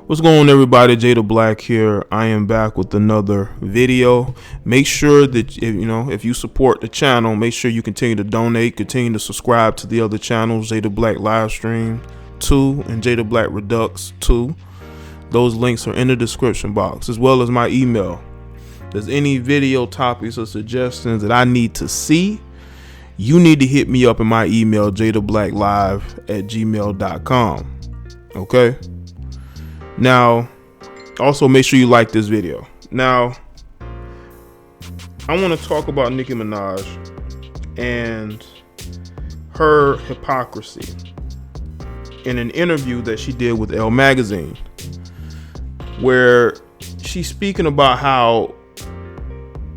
What's going on, everybody? Jay the Black here. I am back with another video. Make sure that if you support the channel, make sure you continue to donate, continue to subscribe to the other channels, Jay the Black Livestream 2 and Jay the Black Redux 2. Those links are in the description box, as well as my email. If there's any video topics or suggestions that I need to see, you need to hit me up in my email, jaytheblacklive@gmail.com. Okay? Now, also make sure you like this video. Now, I want to talk about Nicki Minaj and her hypocrisy in an interview that she did with Elle magazine, where she's speaking about how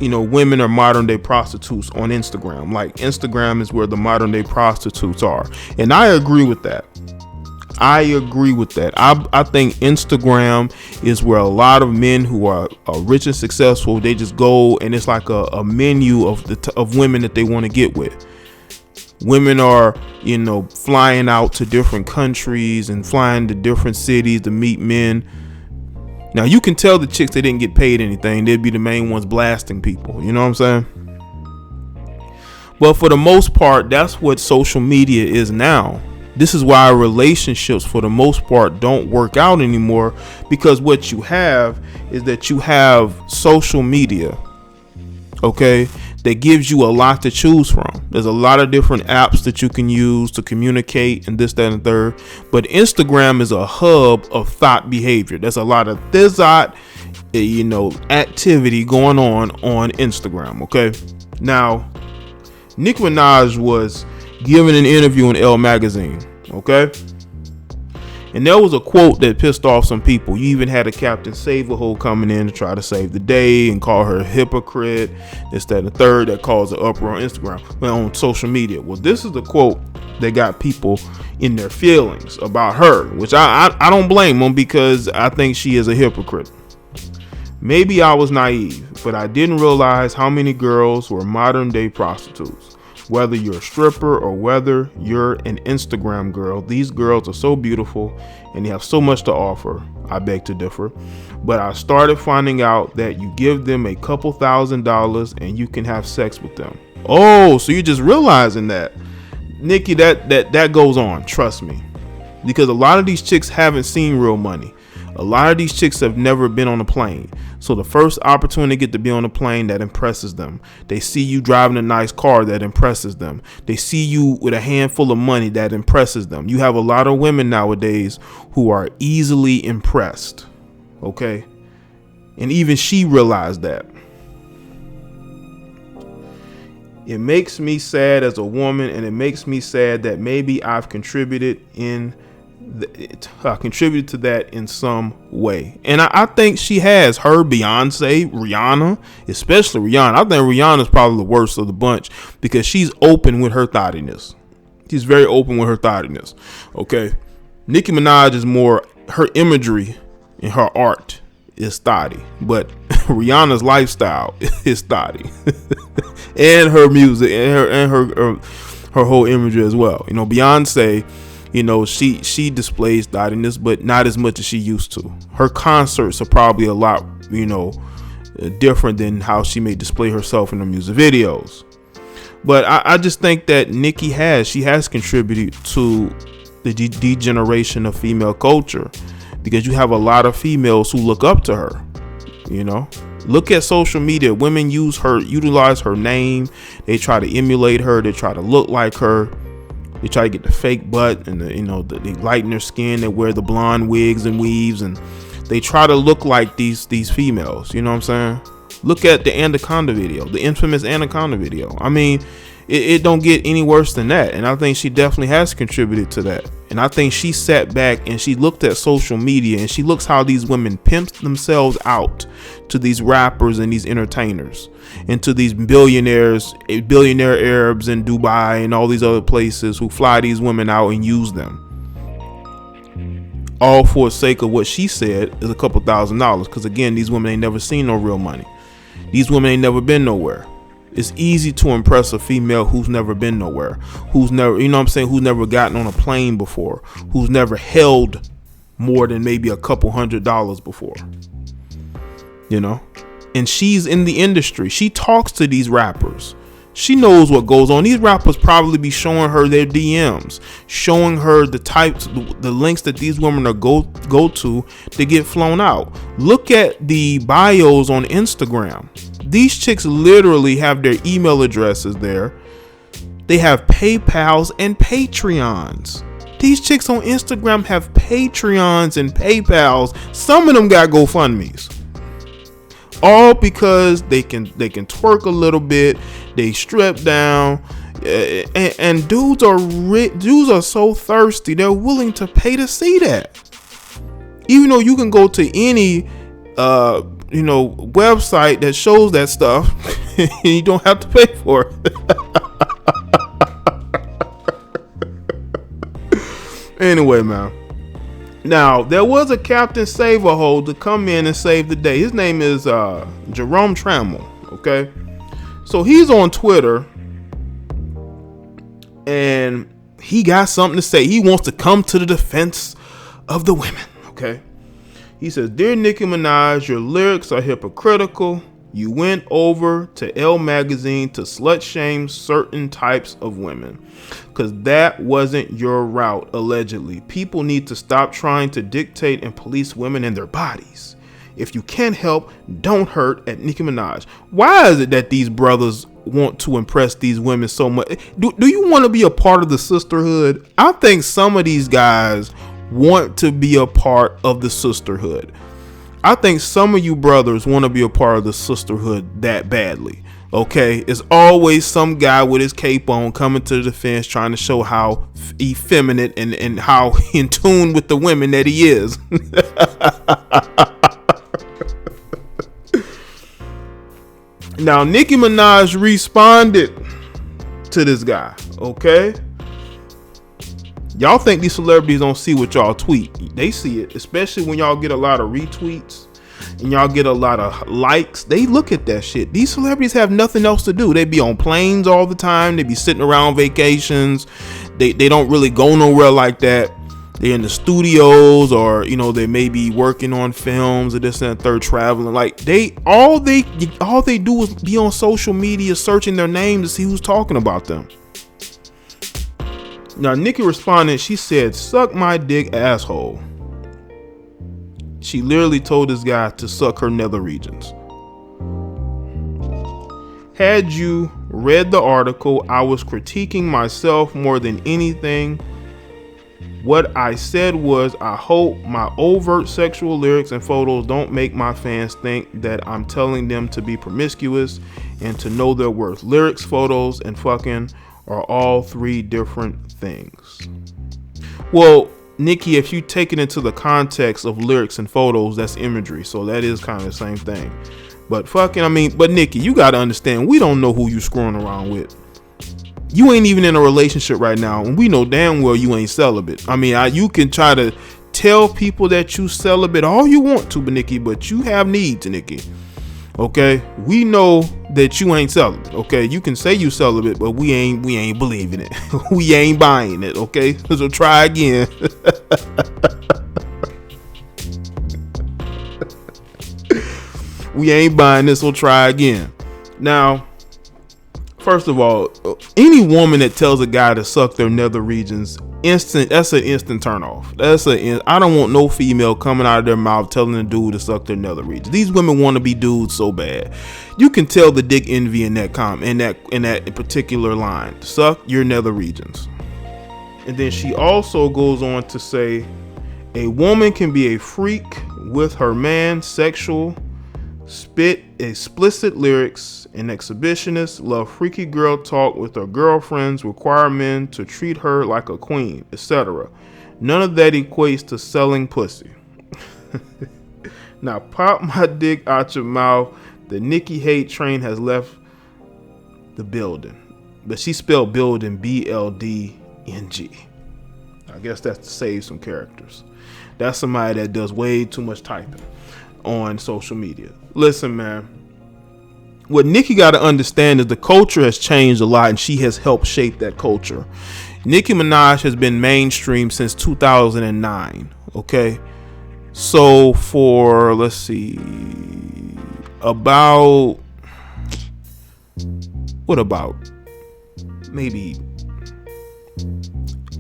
women are modern day prostitutes on Instagram. Like, Instagram is where the modern day prostitutes are. And I agree with that. I think Instagram is where a lot of men who are rich and successful, they just go and it's like a menu of women that they want to get with. Women are, flying out to different countries and flying to different cities to meet men. Now, you can tell the chicks they didn't get paid anything. They'd be the main ones blasting people. You know what I'm saying? But for the most part, that's what social media is now. This is why relationships, for the most part, don't work out anymore, because what you have is that you have social media, okay, that gives you a lot to choose from. There's a lot of different apps that you can use to communicate and this, that, and third. But Instagram is a hub of thought behavior. There's a lot of thizot, activity going on Instagram, okay? Now, Nicki Minaj was giving an interview in Elle magazine, okay? And there was a quote that pissed off some people. You even had a Captain Save-A-Hole coming in to try to save the day and call her a hypocrite, this, that, and the third, that caused an uproar on Instagram, on social media. Well, this is the quote that got people in their feelings about her, which I don't blame them, because I think she is a hypocrite. Maybe I was naive, but I didn't realize how many girls were modern day prostitutes. Whether you're a stripper or whether you're an Instagram girl, these girls are so beautiful and they have so much to offer. I beg to differ. But I started finding out that you give them a couple $1,000s and you can have sex with them. Oh, so you're just realizing that. Nicki, that goes on, trust me. Because a lot of these chicks haven't seen real money. A lot of these chicks have never been on a plane. So the first opportunity to get to be on a plane, that impresses them. They see you driving a nice car, that impresses them. They see you with a handful of money, that impresses them. You have a lot of women nowadays who are easily impressed. Okay? And even she realized that. It makes me sad as a woman, and it makes me sad that maybe I've contributed to that in some way. And I think she has. Her, Beyonce, Rihanna, especially Rihanna. I think Rihanna is probably the worst of the bunch, because she's open with her thottiness. She's very open with her thottiness. Okay. Nicki Minaj is more, her imagery and her art is thotty, but Rihanna's lifestyle is thotty. And her music and her whole imagery as well. Beyonce, she displays thottiness, but not as much as she used to. Her concerts are probably a lot, different than how she may display herself in her music videos. But I just think that Nicki has contributed to the degeneration of female culture, because you have a lot of females who look up to her. Look at social media. Women utilize her name. They try to emulate her. They try to look like her. They try to get the fake butt and they lighten their skin. They wear the blonde wigs and weaves, and they try to look like these females. You know what I'm saying? Look at the Anaconda video, the infamous Anaconda video. I mean, it don't get any worse than that. And I think she definitely has contributed to that. And I think she sat back and she looked at social media and she looks how these women pimp themselves out to these rappers and these entertainers, and to these billionaire Arabs in Dubai and all these other places who fly these women out and use them, all for the sake of what she said is a couple $1,000s. Because again, these women ain't never seen no real money. These women ain't never been nowhere. It's easy to impress a female who's never been nowhere, who's never, who's never gotten on a plane before, who's never held more than maybe a couple $100 before, you know. And she's in the industry. She talks to these rappers. She knows what goes on. These rappers probably be showing her their DMs, showing her the types, the links that these women are go to get flown out. Look at the bios on Instagram. These chicks literally have their email addresses there. They have PayPals and Patreons. These chicks on Instagram have Patreons and PayPals. Some of them got GoFundMes. All because they can twerk a little bit, they strip down, and dudes are so thirsty they're willing to pay to see that. Even though you can go to any website that shows that stuff, and you don't have to pay for it. Anyway, man. Now, there was a Captain Save-A-Hole to come in and save the day. His name is Jerome Trammell, okay? So he's on Twitter, and he got something to say. He wants to come to the defense of the women, okay? He says, "Dear Nicki Minaj, your lyrics are hypocritical. You went over to Elle magazine to slut shame certain types of women. Because that wasn't your route, allegedly. People need to stop trying to dictate and police women and their bodies. If you can't help, don't hurt at Nicki Minaj." Why is it that these brothers want to impress these women so much? Do you want to be a part of the sisterhood? I think some of these guys want to be a part of the sisterhood. I think some of you brothers want to be a part of the sisterhood that badly. Okay, it's always some guy with his cape on coming to the defense, trying to show how effeminate and how in tune with the women that he is. Now, Nicki Minaj responded to this guy. Okay, y'all think these celebrities don't see what y'all tweet? They see it, especially when y'all get a lot of retweets and y'all get a lot of likes. They look at that shit. These celebrities have nothing else to do. They be on planes all the time. They be sitting around vacations. They don't really go nowhere like that. They're in the studios, or they may be working on films or this and that, third, traveling. Like all they do is be on social media searching their name to see who's talking about them. Now, Nicki responded. She said, "Suck my dick, asshole." She literally told this guy to suck her nether regions. Had you read the article, I was critiquing myself more than anything. What I said was, I hope my overt sexual lyrics and photos don't make my fans think that I'm telling them to be promiscuous and to know their worth. Lyrics, photos, and fucking are all three different things. Well, Nicki, if you take it into the context of lyrics and photos, that's imagery. So that is kind of the same thing. But but Nicki, you got to understand, we don't know who you screwing around with. You ain't even in a relationship right now, and we know damn well you ain't celibate. You can try to tell people that you celibate all you want to, Nicki, but you have needs, Nicki. Okay, we know that you ain't celibate. Okay, you can say you celibate, but we ain't believing it. We ain't buying it. Okay, so try again. We ain't buying this, so try again. Now, first of all, any woman that tells a guy to suck their nether regions, that's an instant turn off. I don't want no female coming out of their mouth telling a dude to suck their nether regions. These women want to be dudes so bad. You can tell the dick envy in that particular line. Suck your nether regions. And then she also goes on to say, a woman can be a freak with her man, sexual, spit explicit lyrics, an exhibitionist, love freaky girl talk with her girlfriends, require men to treat her like a queen, etc. None of that equates to selling pussy. Now pop my dick out your mouth. The Nicki hate train has left the building. But she spelled building BLDNG. I guess that's to save some characters. That's somebody that does way too much typing on social media. Listen, man, what Nicki got to understand is the culture has changed a lot, and she has helped shape that culture. Nicki Minaj has been mainstream since 2009. Okay. So for, let's see, about maybe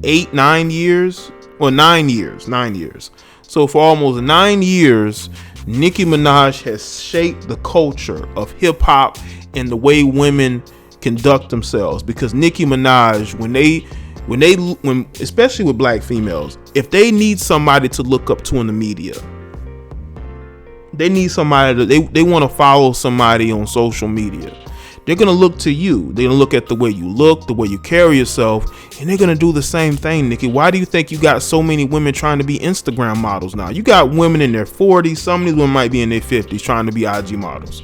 8-9 years, well, 9 years. So for almost 9 years, Nicki Minaj has shaped the culture of hip hop and the way women conduct themselves. Because Nicki Minaj, when especially with black females, if they need somebody to look up to in the media, they need somebody they want to follow somebody on social media, they're going to look to you. They're going to look at the way you look, the way you carry yourself, and they're going to do the same thing, Nicki. Why do you think you got so many women trying to be Instagram models now? You got women in their 40s. Some of these women might be in their 50s trying to be IG models.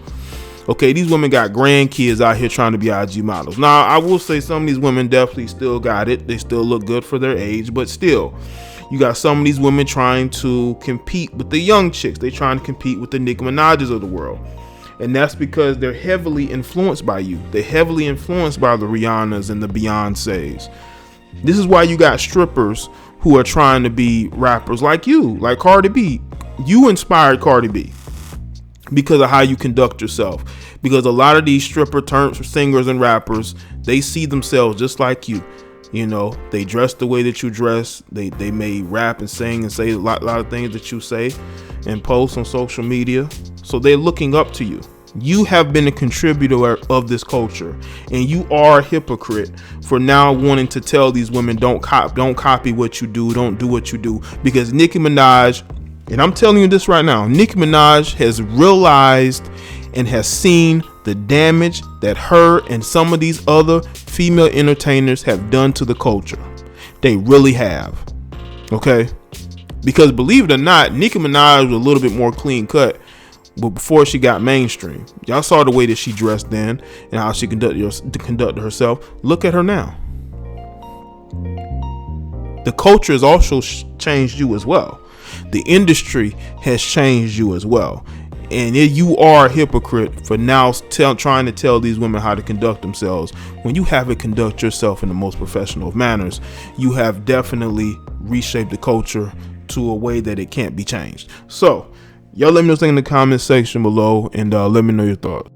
Okay, these women got grandkids out here trying to be IG models. Now, I will say some of these women definitely still got it. They still look good for their age, but still, you got some of these women trying to compete with the young chicks. They trying to compete with the Nicki Minaj's of the world. And that's because they're heavily influenced by you. They're heavily influenced by the Rihannas and the Beyoncés. This is why you got strippers who are trying to be rappers like you, like Cardi B. You inspired Cardi B because of how you conduct yourself. Because a lot of these stripper turned singers and rappers, they see themselves just like you. You know, they dress the way that you dress. They may rap and sing and say a lot of things that you say and post on social media. So they're looking up to you. You have been a contributor of this culture, and you are a hypocrite for now wanting to tell these women don't copy what you do, don't do what you do. Because Nicki Minaj, and I'm telling you this right now, Nicki Minaj has realized and has seen the damage that her and some of these other female entertainers have done to the culture. They really have. Okay? Because believe it or not, Nicki Minaj was a little bit more clean cut, but before she got mainstream. Y'all saw the way that she dressed then and how she conducted herself. Look at her now. The culture has also changed you as well. The industry has changed you as well. And you are a hypocrite for now trying to tell these women how to conduct themselves when you haven't conduct yourself in the most professional of manners. You have definitely reshaped the culture to a way that it can't be changed. So y'all let me know in the comment section below, and let me know your thoughts.